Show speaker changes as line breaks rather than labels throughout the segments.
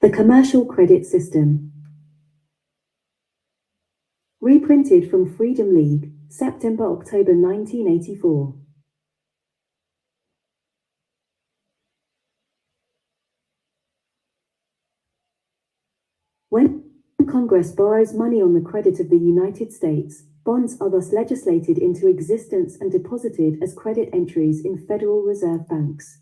The commercial credit system. Reprinted from Freedom League, September-October 1984. When Congress borrows money on the credit of the United States, bonds are thus legislated into existence and deposited as credit entries in Federal Reserve banks.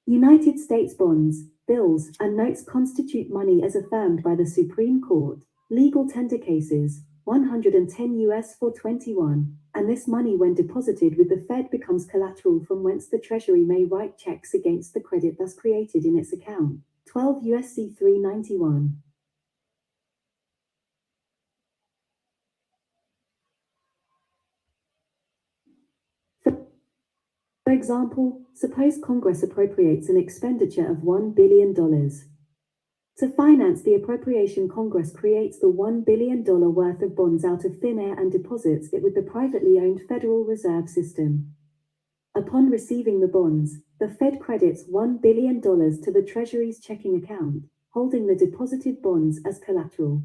United States bonds, bills, and notes constitute money as affirmed by the Supreme Court, legal tender cases, 110 U.S. 421, and this money when deposited with the Fed becomes collateral from whence the Treasury may write checks against the credit thus created in its account, 12 U.S.C. 391. For example, suppose Congress appropriates an expenditure of $1 billion. To finance the appropriation, Congress creates the $1 billion worth of bonds out of thin air and deposits it with the privately owned Federal Reserve System. Upon receiving the bonds, the Fed credits $1 billion to the Treasury's checking account, holding the deposited bonds as collateral.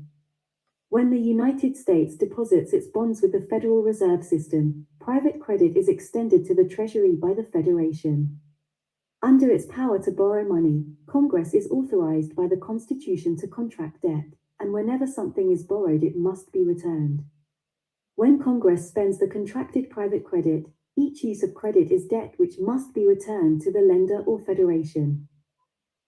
When the United States deposits its bonds with the Federal Reserve System, private credit is extended to the Treasury by the Federation. Under its power to borrow money, Congress is authorized by the Constitution to contract debt, and whenever something is borrowed it must be returned. When Congress spends the contracted private credit, each use of credit is debt which must be returned to the lender or Federation.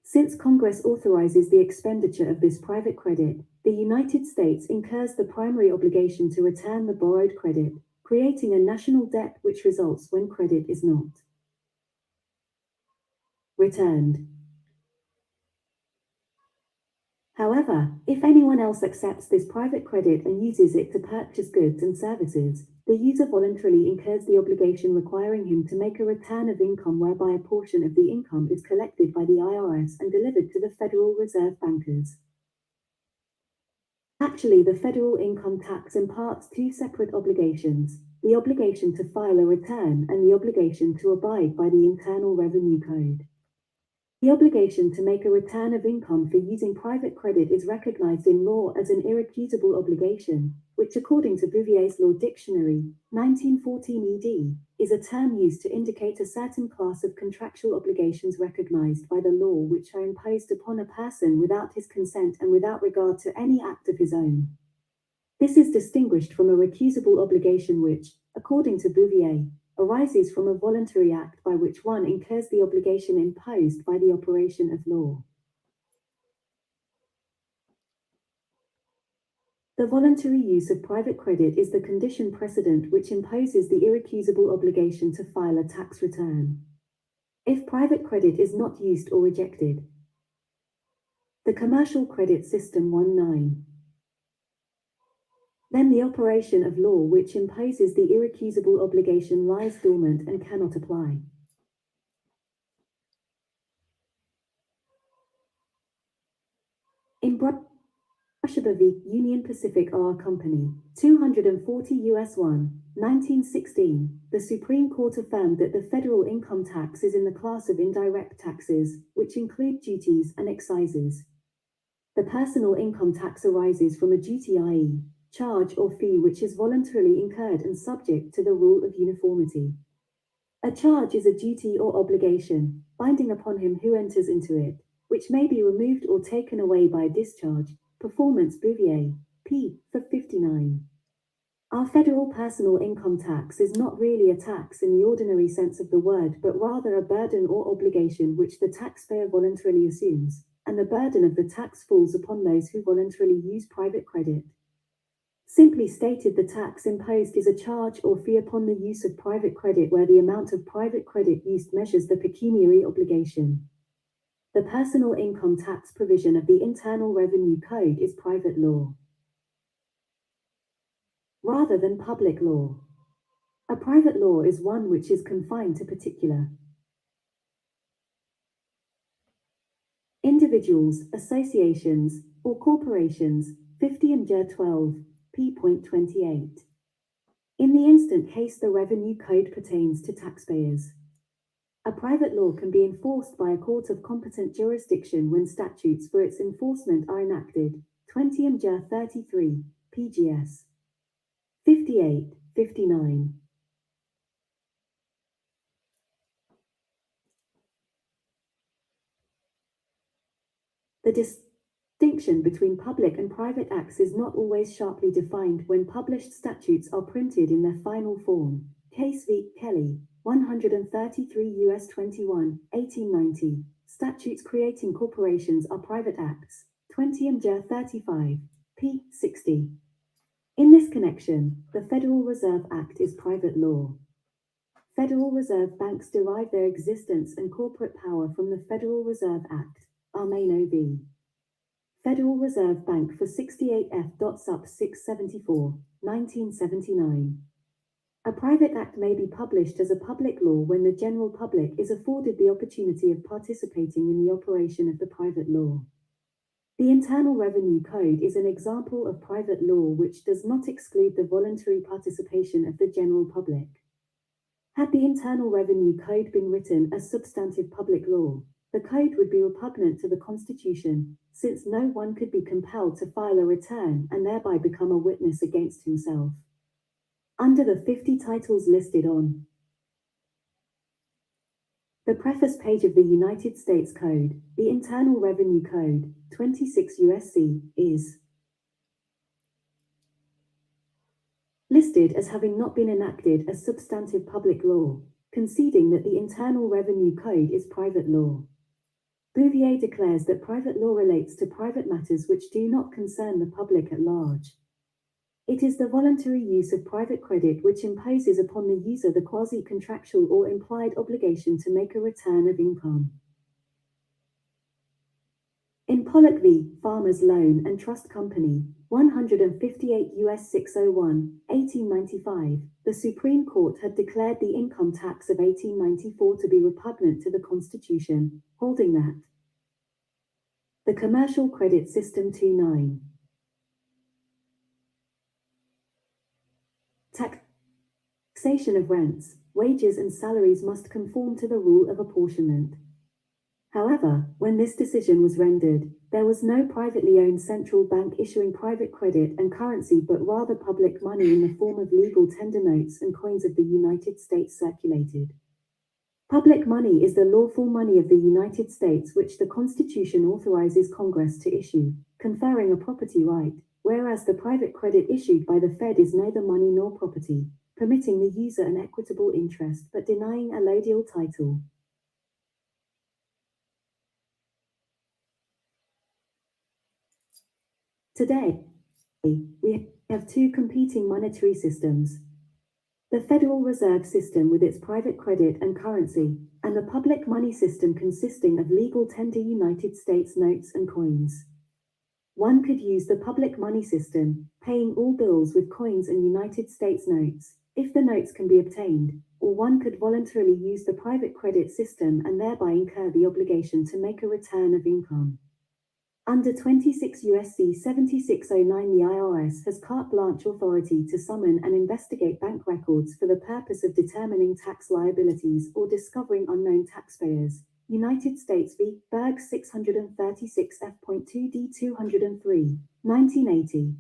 Since Congress authorizes the expenditure of this private credit, the United States incurs the primary obligation to return the borrowed credit, creating a national debt which results when credit is not returned. However, if anyone else accepts this private credit and uses it to purchase goods and services, the user voluntarily incurs the obligation requiring him to make a return of income whereby a portion of the income is collected by the IRS and delivered to the Federal Reserve bankers. Actually, the federal income tax imparts two separate obligations, the obligation to file a return and the obligation to abide by the Internal Revenue Code. The obligation to make a return of income for using private credit is recognized in law as an irrecusable obligation, which according to Bouvier's Law Dictionary, 1914 ed., is a term used to indicate a certain class of contractual obligations recognized by the law which are imposed upon a person without his consent and without regard to any act of his own. This is distinguished from a recusable obligation which, according to Bouvier, arises from a voluntary act by which one incurs the obligation imposed by the operation of law. The voluntary use of private credit is the condition precedent which imposes the irrecusable obligation to file a tax return. If private credit is not used or rejected, the commercial credit system 19. Then the operation of law which imposes the irrecusable obligation lies dormant and cannot apply. In Brushaber v. Union Pacific R. Company, 240 U.S. 1, 1916, the Supreme Court affirmed that the federal income tax is in the class of indirect taxes, which include duties and excises. The personal income tax arises from a duty, i.e., charge or fee which is voluntarily incurred and subject to the rule of uniformity. A charge is a duty or obligation, binding upon him who enters into it, which may be removed or taken away by discharge, performance. Bouvier, p. 59. Our federal personal income tax is not really a tax in the ordinary sense of the word, but rather a burden or obligation which the taxpayer voluntarily assumes, and the burden of the tax falls upon those who voluntarily use private credit. Simply stated, the tax imposed is a charge or fee upon the use of private credit where the amount of private credit used measures the pecuniary obligation. The personal income tax provision of the Internal Revenue Code is private law, rather than public law. A private law is one which is confined to particular individuals, associations, or corporations. 50 and J 12. p.28. In the instant case, the Revenue Code pertains to taxpayers. A private law can be enforced by a court of competent jurisdiction when statutes for its enforcement are enacted. 20 MJ 33, PGS 58, 59. The distinction between public and private acts is not always sharply defined when published statutes are printed in their final form. Case v. Kelly, 133 U.S. 21, 1890. Statutes creating corporations are private acts. 20 MJ 35, p. 60. In this connection, the Federal Reserve Act is private law. Federal Reserve banks derive their existence and corporate power from the Federal Reserve Act. Armano v. Federal Reserve Bank for 68 F.Sup 674, 1979. A private act may be published as a public law when the general public is afforded the opportunity of participating in the operation of the private law. The Internal Revenue Code is an example of private law which does not exclude the voluntary participation of the general public. Had the Internal Revenue Code been written as substantive public law, the code would be repugnant to the Constitution, since no one could be compelled to file a return and thereby become a witness against himself. Under the 50 titles listed on the preface page of the United States Code, the Internal Revenue Code, 26 U.S.C., is listed as having not been enacted as substantive public law, conceding that the Internal Revenue Code is private law. Bouvier declares that private law relates to private matters which do not concern the public at large. It is the voluntary use of private credit which imposes upon the user the quasi-contractual or implied obligation to make a return of income. In Pollock v. Farmers Loan and Trust Company, 158 U.S. 601, 1895, the Supreme Court had declared the income tax of 1894 to be repugnant to the Constitution, holding that the Commercial Credit System 29 taxation of rents, wages and salaries must conform to the rule of apportionment. However, when this decision was rendered, there was no privately owned central bank issuing private credit and currency but rather public money in the form of legal tender notes and coins of the United States circulated. Public money is the lawful money of the United States which the Constitution authorizes Congress to issue, conferring a property right, whereas the private credit issued by the Fed is neither money nor property, permitting the user an equitable interest but denying a allodial title. Today, we have two competing monetary systems. The Federal Reserve System with its private credit and currency, and the public money system consisting of legal tender United States notes and coins. One could use the public money system, paying all bills with coins and United States notes, if the notes can be obtained, or one could voluntarily use the private credit system and thereby incur the obligation to make a return of income. Under 26 U.S.C. 7609, the IRS has carte blanche authority to summon and investigate bank records for the purpose of determining tax liabilities or discovering unknown taxpayers. United States v. Berg 636 F.2d 203, 1980.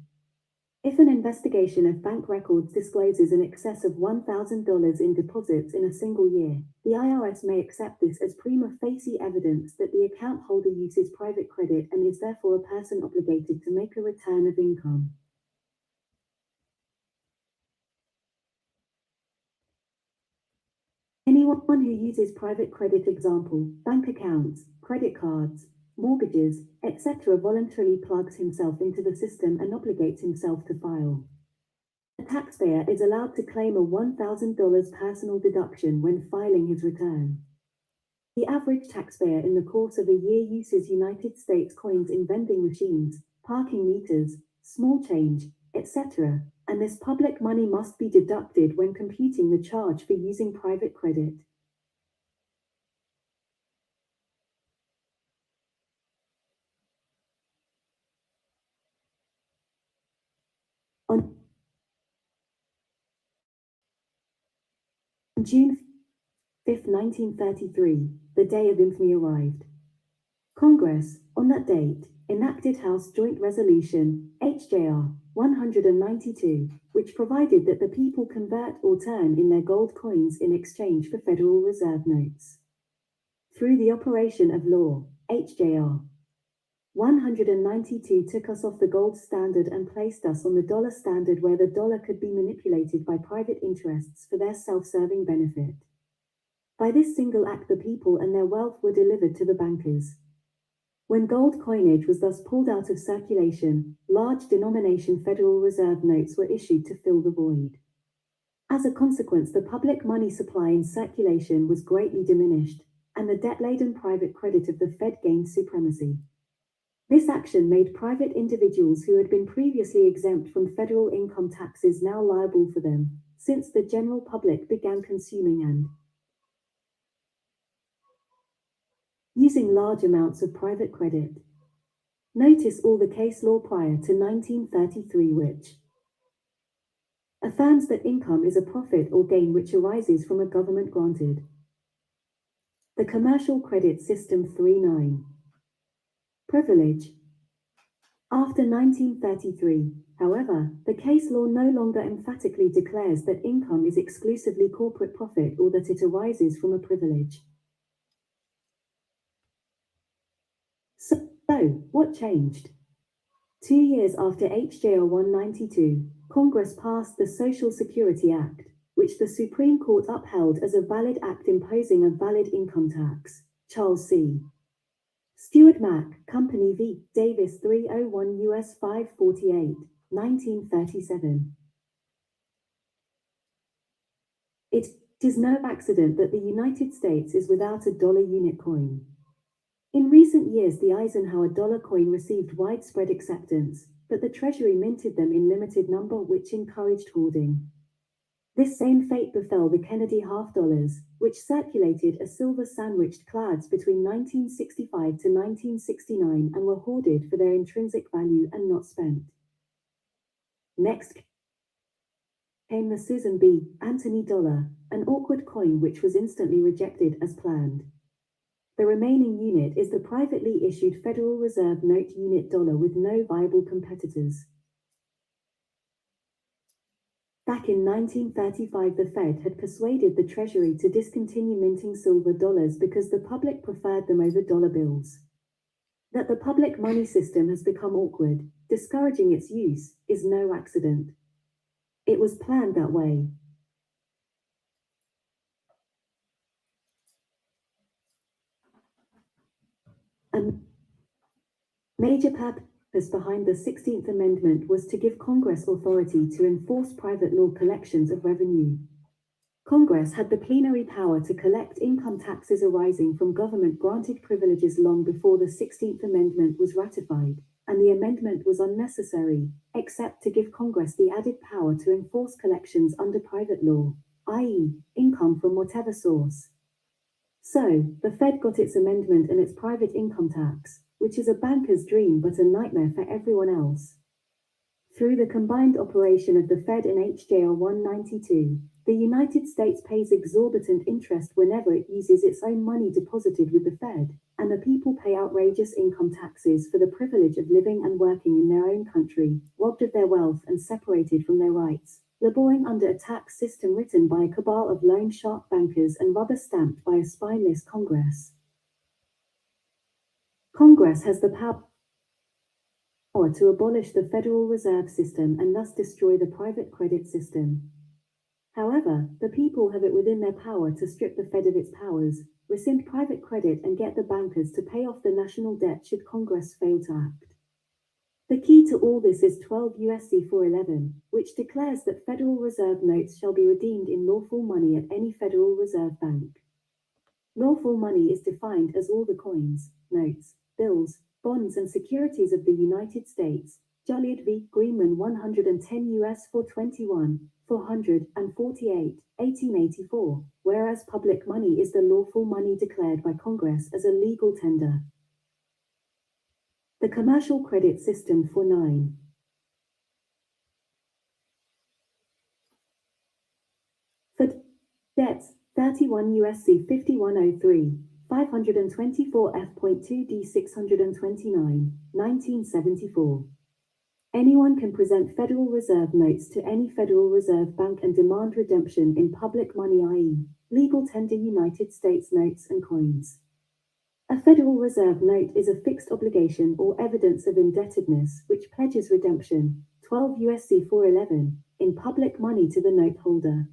If an investigation of bank records discloses an excess of $1,000 in deposits in a single year, the IRS may accept this as prima facie evidence that the account holder uses private credit and is therefore a person obligated to make a return of income. Anyone who uses private credit, example, bank accounts, credit cards, mortgages, etc., voluntarily plugs himself into the system and obligates himself to file. A taxpayer is allowed to claim a $1,000 personal deduction when filing his return. The average taxpayer in the course of a year uses United States coins in vending machines, parking meters, small change, etc., and this public money must be deducted when computing the charge for using private credit. On June 5, 1933, the day of infamy arrived. Congress, on that date, enacted House Joint Resolution, HJR 192, which provided that the people convert or turn in their gold coins in exchange for Federal Reserve notes. Through the operation of law, HJR 192 took us off the gold standard and placed us on the dollar standard, where the dollar could be manipulated by private interests for their self-serving benefit. By this single act, the people and their wealth were delivered to the bankers. When gold coinage was thus pulled out of circulation, large denomination Federal Reserve notes were issued to fill the void. As a consequence, the public money supply in circulation was greatly diminished, and the debt-laden private credit of the Fed gained supremacy. This action made private individuals who had been previously exempt from federal income taxes now liable for them, since the general public began consuming and using large amounts of private credit. Notice all the case law prior to 1933 which affirms that income is a profit or gain which arises from a government-granted. The Commercial Credit System 3.9. Privilege. After 1933, however, the case law no longer emphatically declares that income is exclusively corporate profit or that it arises from a privilege. So, what changed? 2 years after HJR 192, Congress passed the Social Security Act, which the Supreme Court upheld as a valid act imposing a valid income tax. Charles C. Stewart Mac, Company v. Davis 301 U.S. 548, 1937. It is no accident that the United States is without a dollar unit coin. In recent years, the Eisenhower dollar coin received widespread acceptance, but the Treasury minted them in limited number, which encouraged hoarding. This same fate befell the Kennedy half dollars, which circulated as silver sandwiched clouds between 1965 to 1969 and were hoarded for their intrinsic value and not spent. Next came the Susan B. Anthony dollar, an awkward coin which was instantly rejected as planned. The remaining unit is the privately issued Federal Reserve Note Unit dollar with no viable competitors. Back in 1935, the Fed had persuaded the Treasury to discontinue minting silver dollars because the public preferred them over dollar bills. That the public money system has become awkward, discouraging its use, is no accident. It was planned that way. A major purpose behind the 16th Amendment was to give Congress authority to enforce private law collections of revenue. Congress had the plenary power to collect income taxes arising from government-granted privileges long before the 16th Amendment was ratified, and the amendment was unnecessary, except to give Congress the added power to enforce collections under private law, i.e., income from whatever source. So, the Fed got its amendment and its private income tax, which is a banker's dream but a nightmare for everyone else. Through the combined operation of the Fed and HJR 192, the United States pays exorbitant interest whenever it uses its own money deposited with the Fed, and the people pay outrageous income taxes for the privilege of living and working in their own country, robbed of their wealth and separated from their rights, laboring under a tax system written by a cabal of loan shark bankers and rubber-stamped by a spineless Congress. Congress has the power to abolish the Federal Reserve System and thus destroy the private credit system. However, the people have it within their power to strip the Fed of its powers, rescind private credit and get the bankers to pay off the national debt should Congress fail to act. The key to all this is 12 U.S.C. 411, which declares that Federal Reserve notes shall be redeemed in lawful money at any Federal Reserve Bank. Lawful money is defined as all the coins, notes, bills, bonds and securities of the United States. Joliet v. Greenman 110 U.S. 421, 448, 1884, whereas public money is the lawful money declared by Congress as a legal tender. The Commercial Credit System 4.9. For debts, 31 U.S.C. 5103, 524 F.2 D 629, 1974. Anyone can present Federal Reserve notes to any Federal Reserve Bank and demand redemption in public money, i.e., legal tender United States notes and coins. A Federal Reserve note is a fixed obligation or evidence of indebtedness which pledges redemption, 12 U.S.C. 411, in public money to the note holder.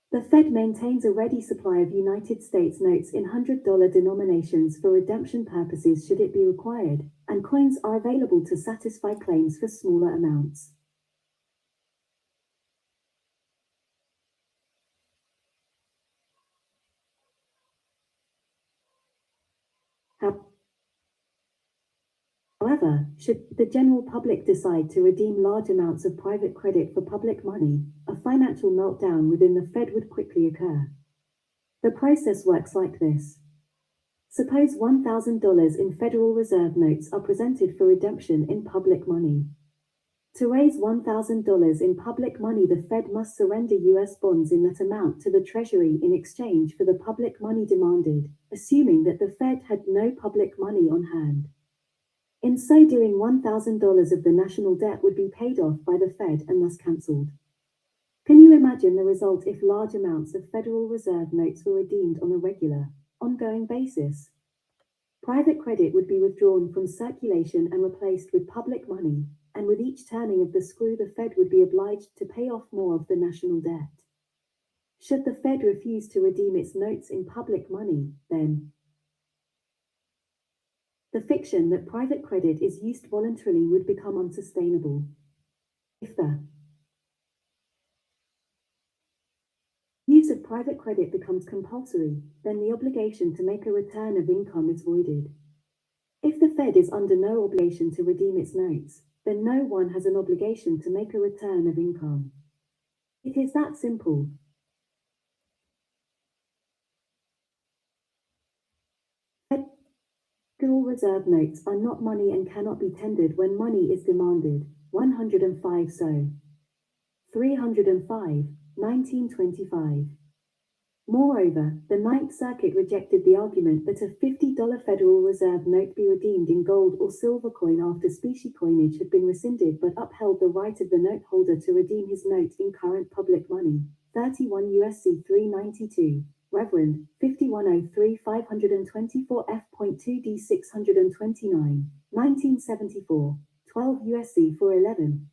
The Fed maintains a ready supply of United States notes in $100 denominations for redemption purposes should it be required, and coins are available to satisfy claims for smaller amounts. However, should the general public decide to redeem large amounts of private credit for public money, a financial meltdown within the Fed would quickly occur. The process works like this. Suppose $1,000 in Federal Reserve notes are presented for redemption in public money. To raise $1,000 in public money, the Fed must surrender U.S. bonds in that amount to the Treasury in exchange for the public money demanded, assuming that the Fed had no public money on hand. In so doing, $1,000 of the national debt would be paid off by the Fed and thus cancelled. Can you imagine the result if large amounts of Federal Reserve notes were redeemed on a regular, ongoing basis? Private credit would be withdrawn from circulation and replaced with public money, and with each turning of the screw, the Fed would be obliged to pay off more of the national debt. Should the Fed refuse to redeem its notes in public money, then the fiction that private credit is used voluntarily would become unsustainable. If the use of private credit becomes compulsory, then the obligation to make a return of income is voided. If the Fed is under no obligation to redeem its notes, then no one has an obligation to make a return of income. It is that simple. Federal Reserve notes are not money and cannot be tendered when money is demanded. 105 So. 305, 1925. Moreover, the Ninth Circuit rejected the argument that a $50 Federal Reserve note be redeemed in gold or silver coin after specie coinage had been rescinded, but upheld the right of the note holder to redeem his note in current public money. 31 U.S.C. 392. Reverend, 5103 524 F.2 D 629, 1974, 12 U.S.C. 411.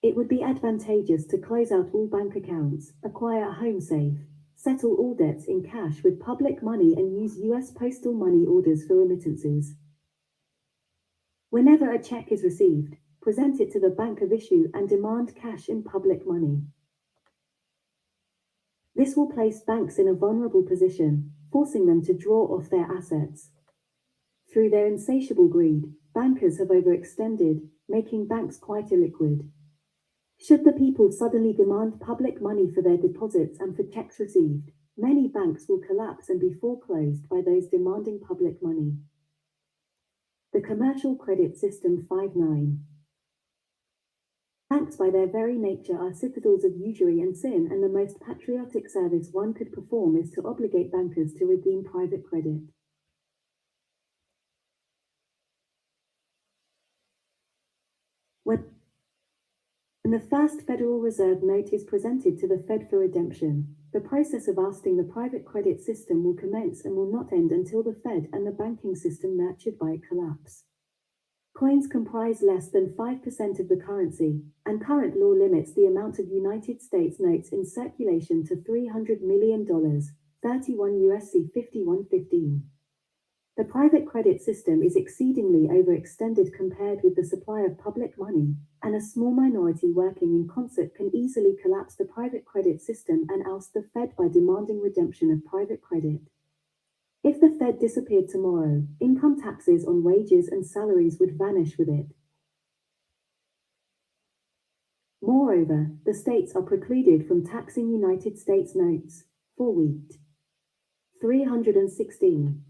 It would be advantageous to close out all bank accounts, acquire a home safe, settle all debts in cash with public money, and use U.S. postal money orders for remittances. Whenever a check is received, present it to the bank of issue and demand cash in public money. This will place banks in a vulnerable position, forcing them to draw off their assets. Through their insatiable greed, bankers have overextended, making banks quite illiquid. Should the people suddenly demand public money for their deposits and for checks received, many banks will collapse and be foreclosed by those demanding public money. The Commercial Credit System 5.9. Banks by their very nature are citadels of usury and sin, and the most patriotic service one could perform is to obligate bankers to redeem private credit. When the first Federal Reserve note is presented to the Fed for redemption, the process of ousting the private credit system will commence and will not end until the Fed and the banking system nurtured by it collapse. Coins comprise less than 5% of the currency, and current law limits the amount of United States notes in circulation to $300 million, 31 U.S.C. 5115. The private credit system is exceedingly overextended compared with the supply of public money, and a small minority working in concert can easily collapse the private credit system and oust the Fed by demanding redemption of private credit. If the Fed disappeared tomorrow, income taxes on wages and salaries would vanish with it. Moreover, the states are precluded from taxing United States notes for wheat. 316.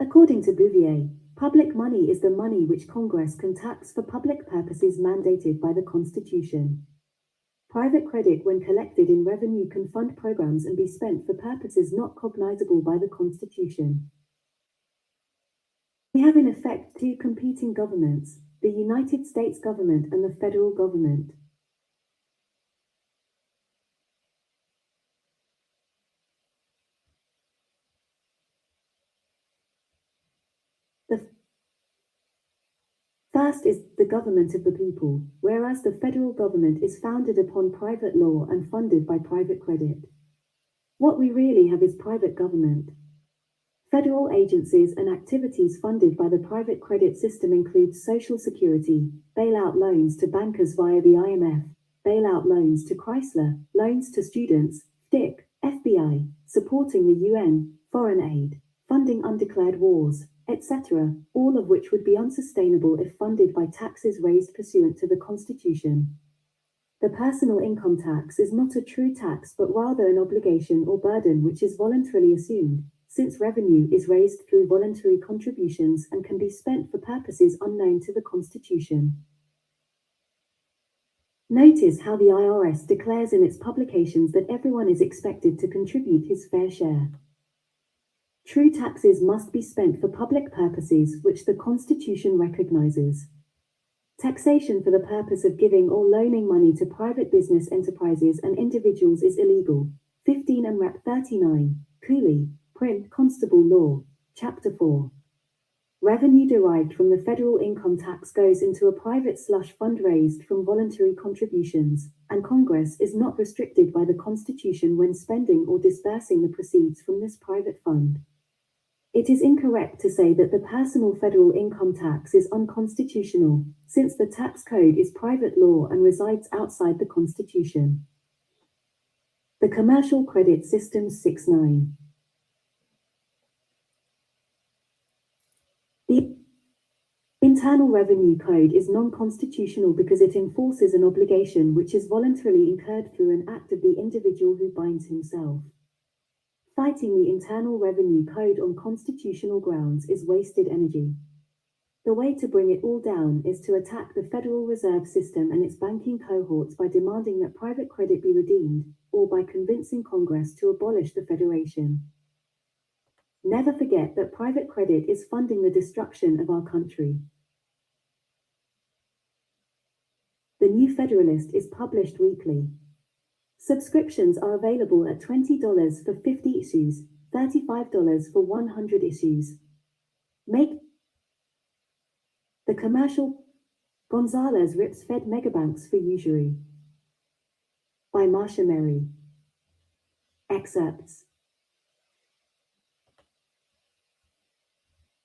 According to Bouvier, Public money is the money which Congress can tax for public purposes mandated by the Constitution. Private credit, when collected in revenue, can fund programs and be spent for purposes not cognizable by the Constitution. We have in effect two competing governments, the United States government and the federal government. The first is the government of the people, whereas the federal government is founded upon private law and funded by private credit. What we really have is private government. Federal agencies and activities funded by the private credit system include Social Security, bailout loans to bankers via the IMF, bailout loans to Chrysler, loans to students, FDIC, FBI, supporting the UN, foreign aid, funding undeclared wars, etc., all of which would be unsustainable if funded by taxes raised pursuant to the Constitution. The personal income tax is not a true tax but rather an obligation or burden which is voluntarily assumed, since revenue is raised through voluntary contributions and can be spent for purposes unknown to the Constitution. Notice how the IRS declares in its publications that everyone is expected to contribute his fair share. True taxes must be spent for public purposes which the Constitution recognizes. Taxation for the purpose of giving or loaning money to private business enterprises and individuals is illegal. 15 and Rep 39, Cooley, Print Constable Law, Chapter 4. Revenue derived from the federal income tax goes into a private slush fund raised from voluntary contributions, and Congress is not restricted by the Constitution when spending or disbursing the proceeds from this private fund. It is incorrect to say that the personal federal income tax is unconstitutional, since the tax code is private law and resides outside the Constitution. The Commercial Credit System 6.9. The Internal Revenue Code is non-constitutional because it enforces an obligation which is voluntarily incurred through an act of the individual who binds himself. Fighting the Internal Revenue Code on constitutional grounds is wasted energy. The way to bring it all down is to attack the Federal Reserve System and its banking cohorts by demanding that private credit be redeemed, or by convincing Congress to abolish the Federation. Never forget that private credit is funding the destruction of our country. The New Federalist is published weekly. Subscriptions are available at $20 for 50 issues, $35 for 100 issues. Make the commercial. Gonzalez rips Fed megabanks for usury. By Marsha Mary. Excerpts.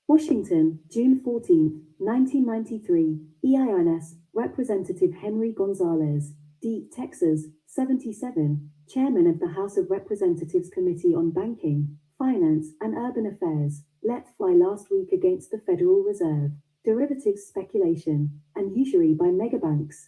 Washington, June 14, 1993, EINS, Representative Henry Gonzalez, D. Texas, 77, Chairman of the House of Representatives Committee on Banking, Finance, and Urban Affairs, let fly last week against the Federal Reserve, derivatives speculation, and usury by megabanks.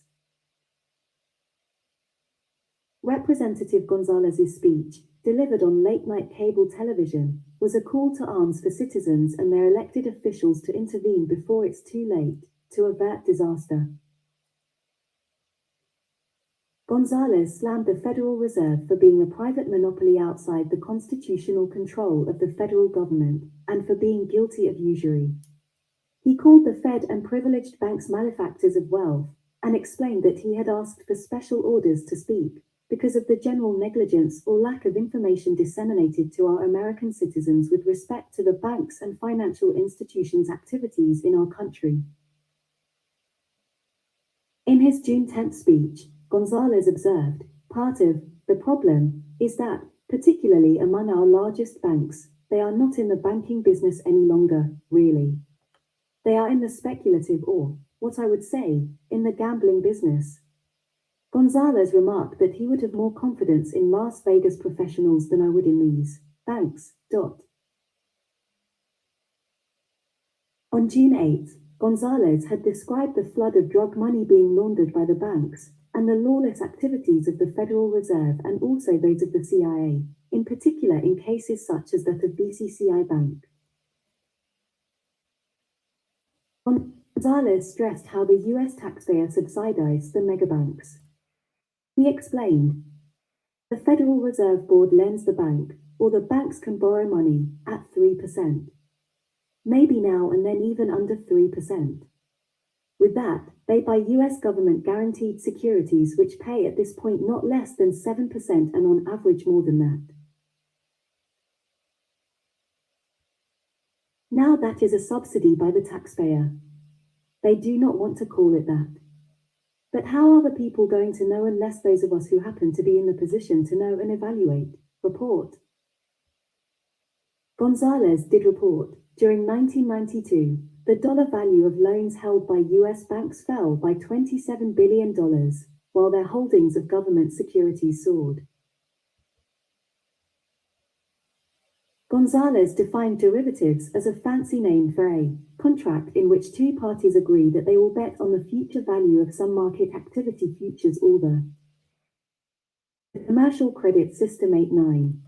Representative Gonzalez's speech, delivered on late-night cable television, was a call to arms for citizens and their elected officials to intervene before it's too late, to avert disaster. Gonzalez slammed the Federal Reserve for being a private monopoly outside the constitutional control of the federal government, and for being guilty of usury. He called the Fed and privileged banks malefactors of wealth, and explained that he had asked for special orders to speak, because of the general negligence or lack of information disseminated to our American citizens with respect to the banks and financial institutions' activities in our country. In his June 10th speech, Gonzalez observed, part of the problem is that, particularly among our largest banks, they are not in the banking business any longer, really. They are in the speculative or, what I would say, in the gambling business. Gonzalez remarked that he would have more confidence in Las Vegas professionals than I would in these banks. On June 8, Gonzalez had described the flood of drug money being laundered by the banks, and the lawless activities of the Federal Reserve and also those of the CIA, in particular in cases such as that of BCCI Bank. Gonzalez stressed how the US taxpayer subsidized the megabanks. He explained, the Federal Reserve Board lends the bank, or the banks can borrow money, at 3%. Maybe now and then even under 3%. With that, they buy US government guaranteed securities which pay at this point not less than 7% and on average more than that. Now that is a subsidy by the taxpayer. They do not want to call it that. But how are the people going to know unless those of us who happen to be in the position to know and evaluate, report? Gonzalez did report, during 1992, the dollar value of loans held by US banks fell by $27 billion, while their holdings of government securities soared. Gonzalez defined derivatives as a fancy name for a contract in which two parties agree that they will bet on the future value of some market activity futures or the commercial credit system 8-9.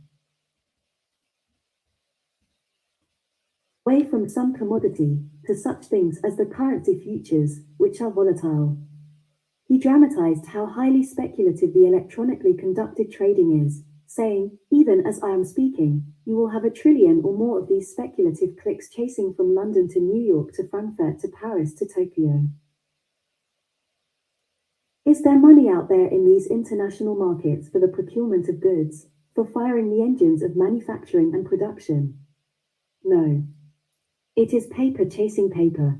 Away from some commodity, to such things as the currency futures, which are volatile. He dramatized how highly speculative the electronically conducted trading is, saying, even as I am speaking, you will have 1 trillion or more of these speculative clicks chasing from London to New York to Frankfurt to Paris to Tokyo. Is there money out there in these international markets for the procurement of goods, for firing the engines of manufacturing and production? No. It is paper chasing paper.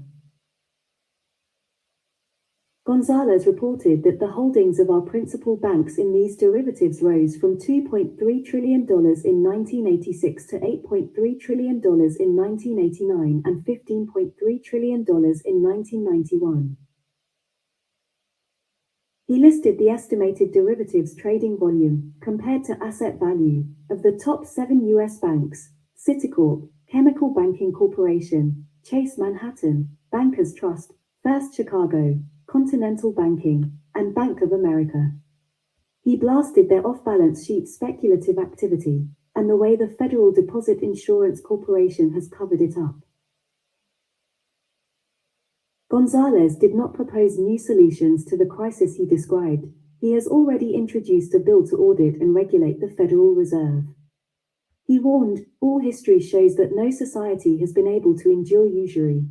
Gonzalez reported that the holdings of our principal banks in these derivatives rose from $2.3 trillion in 1986 to $8.3 trillion in 1989 and $15.3 trillion in 1991. He listed the estimated derivatives trading volume, compared to asset value, of the top 7 US banks: Citicorp, Chemical Banking Corporation, Chase Manhattan, Bankers Trust, First Chicago, Continental Banking, and Bank of America. He blasted their off-balance sheet speculative activity, and the way the Federal Deposit Insurance Corporation has covered it up. Gonzalez did not propose new solutions to the crisis he described. He has already introduced a bill to audit and regulate the Federal Reserve. He warned, all history shows that no society has been able to endure usury.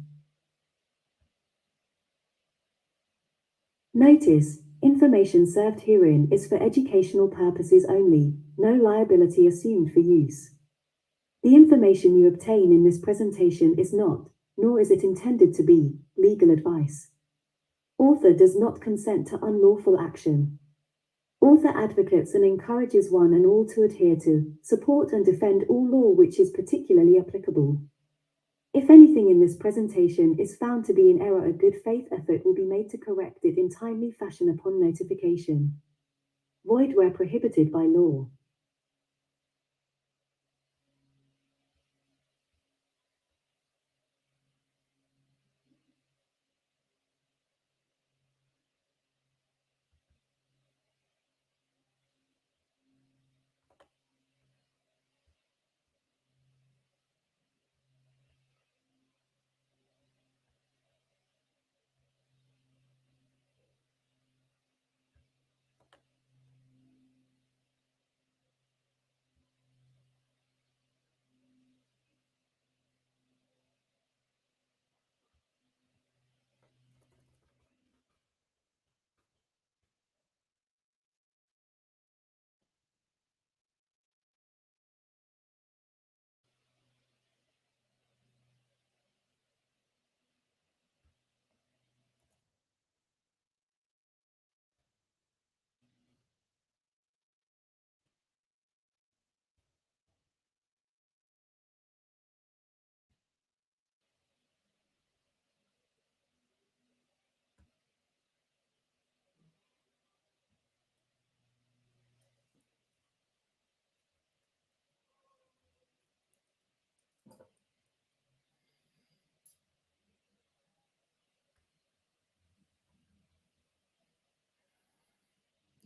Notice, information served herein is for educational purposes only, no liability assumed for use. The information you obtain in this presentation is not, nor is it intended to be, legal advice. Author does not consent to unlawful action. Author advocates and encourages one and all to adhere to, support and defend all law which is particularly applicable. If anything in this presentation is found to be in error, a good faith effort will be made to correct it in timely fashion upon notification. Void where prohibited by law.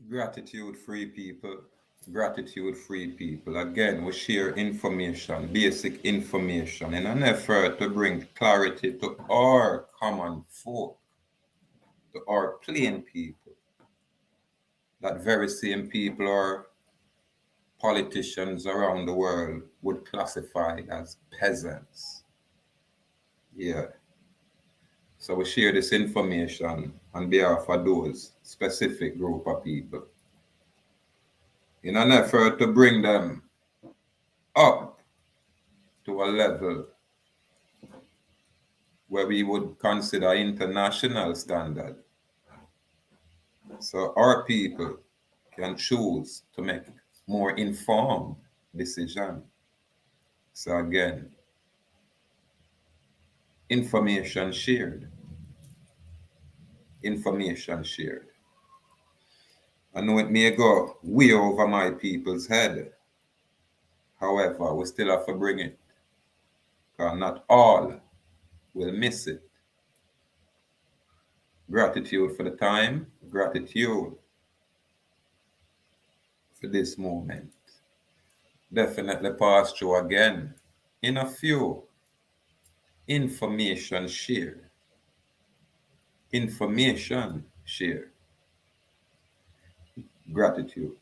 Gratitude, free people. gratitude-free people. Again, we share information, basic information, in an effort to bring clarity to our common folk, to our plain people. That very same people are politicians around the world would classify as peasants. Yeah. So we share this information on behalf of those specific group of people in an effort to bring them up to a level where we would consider international standard. So our people can choose to make more informed decision. So again, information shared, information shared. I know it may go way over my people's head. However, we still have to bring it, because not all will miss it. Gratitude for the time, gratitude for this moment. Definitely pass through again in a few information share. Information share. Gratitude.